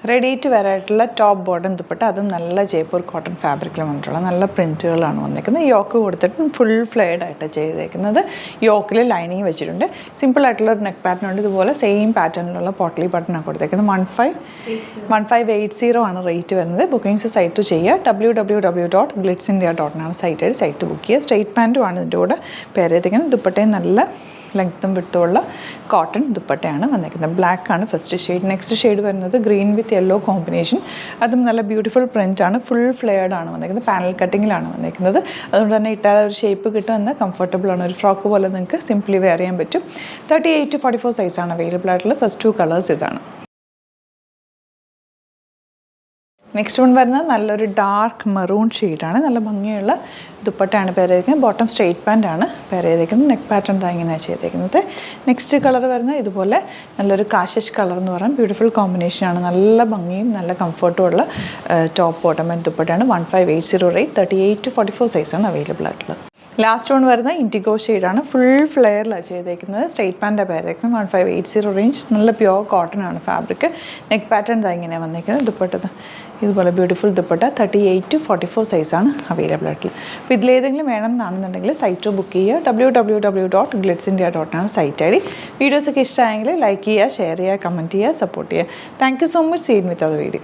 Ready to wear ആയിട്ടുള്ള top bottom dupatta, അതും നല്ല ജയ്പൂർ കോട്ടൺ ഫാബ്രിക്കിൽ വന്നിട്ടുള്ള നല്ല പ്രിൻറ്റുകളാണ് വന്നിരിക്കുന്നത്. യോക്ക് കൊടുത്തിട്ട് ഫുൾ ഫ്ലെയർഡ് ആയിട്ട് ചെയ്തേക്കുന്നത്. യോക്കിൽ ലൈനിങ് വെച്ചിട്ടുണ്ട്. സിമ്പിൾ ആയിട്ടുള്ള ഒരു നെക്ക് പാറ്റേൺ ഉണ്ട്. ഇതുപോലെ സെയിം പാറ്റേണിലുള്ള പോട്ട്ലി ബട്ടണാണ് കൊടുത്തേക്കുന്നത്. 1580 ആണ് റേറ്റ് വരുന്നത്. ബുക്കിംഗ്സ് സൈറ്റ് ചെയ്യുക. www.glitzindia.in ആണ് സൈറ്റ് ബുക്ക് ചെയ്യുക. സ്ട്രെയിറ്റ് പാൻറ്റുമാണ് ഇതിൻ്റെ കൂടെ പെയർ ചെയ്തിരിക്കുന്നത്. ദുപ്പട്ടയും നല്ല ലെങ്ത്തും വിട്ടുമുള്ള കോട്ടൺ ദുപ്പട്ടയാണ് വന്നിരിക്കുന്നത്. ബ്ലാക്ക് ആണ് ഫസ്റ്റ് ഷെയ്ഡ്. നെക്സ്റ്റ് ഷെയ്ഡ് വരുന്നത് ഗ്രീൻ വിത്ത് യെല്ലോ കോമ്പിനേഷൻ. അതും നല്ല ബ്യൂട്ടിഫുൾ പ്രിൻ്റാണ്. ഫുൾ ഫ്ലെയർഡ് ആണ് വന്നിരിക്കുന്നത്. പാനൽ കട്ടിങ്ങിലാണ് വന്നിരിക്കുന്നത്. അതുകൊണ്ട് തന്നെ ഇട്ടാൽ ഒരു ഷേപ്പ് കിട്ടുമെന്ന് കംഫർട്ടബിൾ ആണ്. ഒരു ഫ്രോക്ക് പോലെ നിങ്ങൾക്ക് സിംപ്ലി വെയർ ചെയ്യാൻ പറ്റും. 38 to 44 സൈസാണ് അവൈലബിൾ ആയിട്ടുള്ളത്. ഫസ്റ്റ് 2 കളേഴ്സ് ഇതാണ്. നെക്സ്റ്റ് വൺ വരുന്നത് നല്ലൊരു ഡാർക്ക് മെറൂൺ ഷെയ്ഡാണ്. നല്ല ഭംഗിയുള്ള ദുപ്പട്ടയാണ് പെയർ ചെയ്തിരിക്കുന്നത്. ബോട്ടം സ്ട്രെയിറ്റ് പാൻ്റ് ആണ് പെയർ ചെയ്തിരിക്കുന്നത്. നെക്ക് പാറ്റേൺ ഇങ്ങനെയാണ് ചെയ്തിരിക്കുന്നത്. നെക്സ്റ്റ് കളർ വരുന്നത് ഇതുപോലെ നല്ലൊരു കാശിഷ് കളർ എന്ന് പറയുന്നത് ബ്യൂട്ടിഫുൾ കോമ്പിനേഷനാണ്. നല്ല ഭംഗിയും നല്ല കംഫർട്ടും ഉള്ള ടോപ്പ് ബോട്ടം ആൻഡ് ദുപ്പട്ടയാണ്. 1580 റേറ്റ്. 38 to 44 സൈസാണ് അവൈലബിൾ ആയിട്ടുള്ളത്. ലാസ്റ്റ് വൺ വരുന്നത് ഇൻഡിഗോ ഷെയ്ഡാണ്. ഫുൾ ഫ്ലെയറിലാണ് ചെയ്തേക്കുന്നത്. സ്ട്രെയിറ്റ് പാൻ്റാണ് പെയർ ചെയ്തിരിക്കുന്നത്. 1580 റേഞ്ച്. നല്ല പ്യുവർ കോട്ടൺ ആണ് ഫാബ്രിക്. നെക്ക് പാറ്റേൺ ഇങ്ങനെയാണ് വന്നിരിക്കുന്നത്. ദുപ്പട്ട ഇതുപോലെ ബ്യൂട്ടിഫുൾ ദുപ്പട്ട. 38 to 44 സൈസാണ് അവൈലബിൾ ആയിട്ടുള്ളത്. അപ്പോൾ ഇതിലേതെങ്കിലും വേണം എന്നാണെന്നുണ്ടെങ്കിൽ സൈറ്റ് ബുക്ക് ചെയ്യുക. www.glitzindia.in ആണ് സൈറ്റ് ID. വീഡിയോസൊക്കെ ഇഷ്ടമായെങ്കിൽ ലൈക്ക് ചെയ്യുക, ഷെയർ ചെയ്യുക, കമൻറ്റ് ചെയ്യുക, സപ്പോർട്ട് ചെയ്യുക. Thank you so much. See you with other video.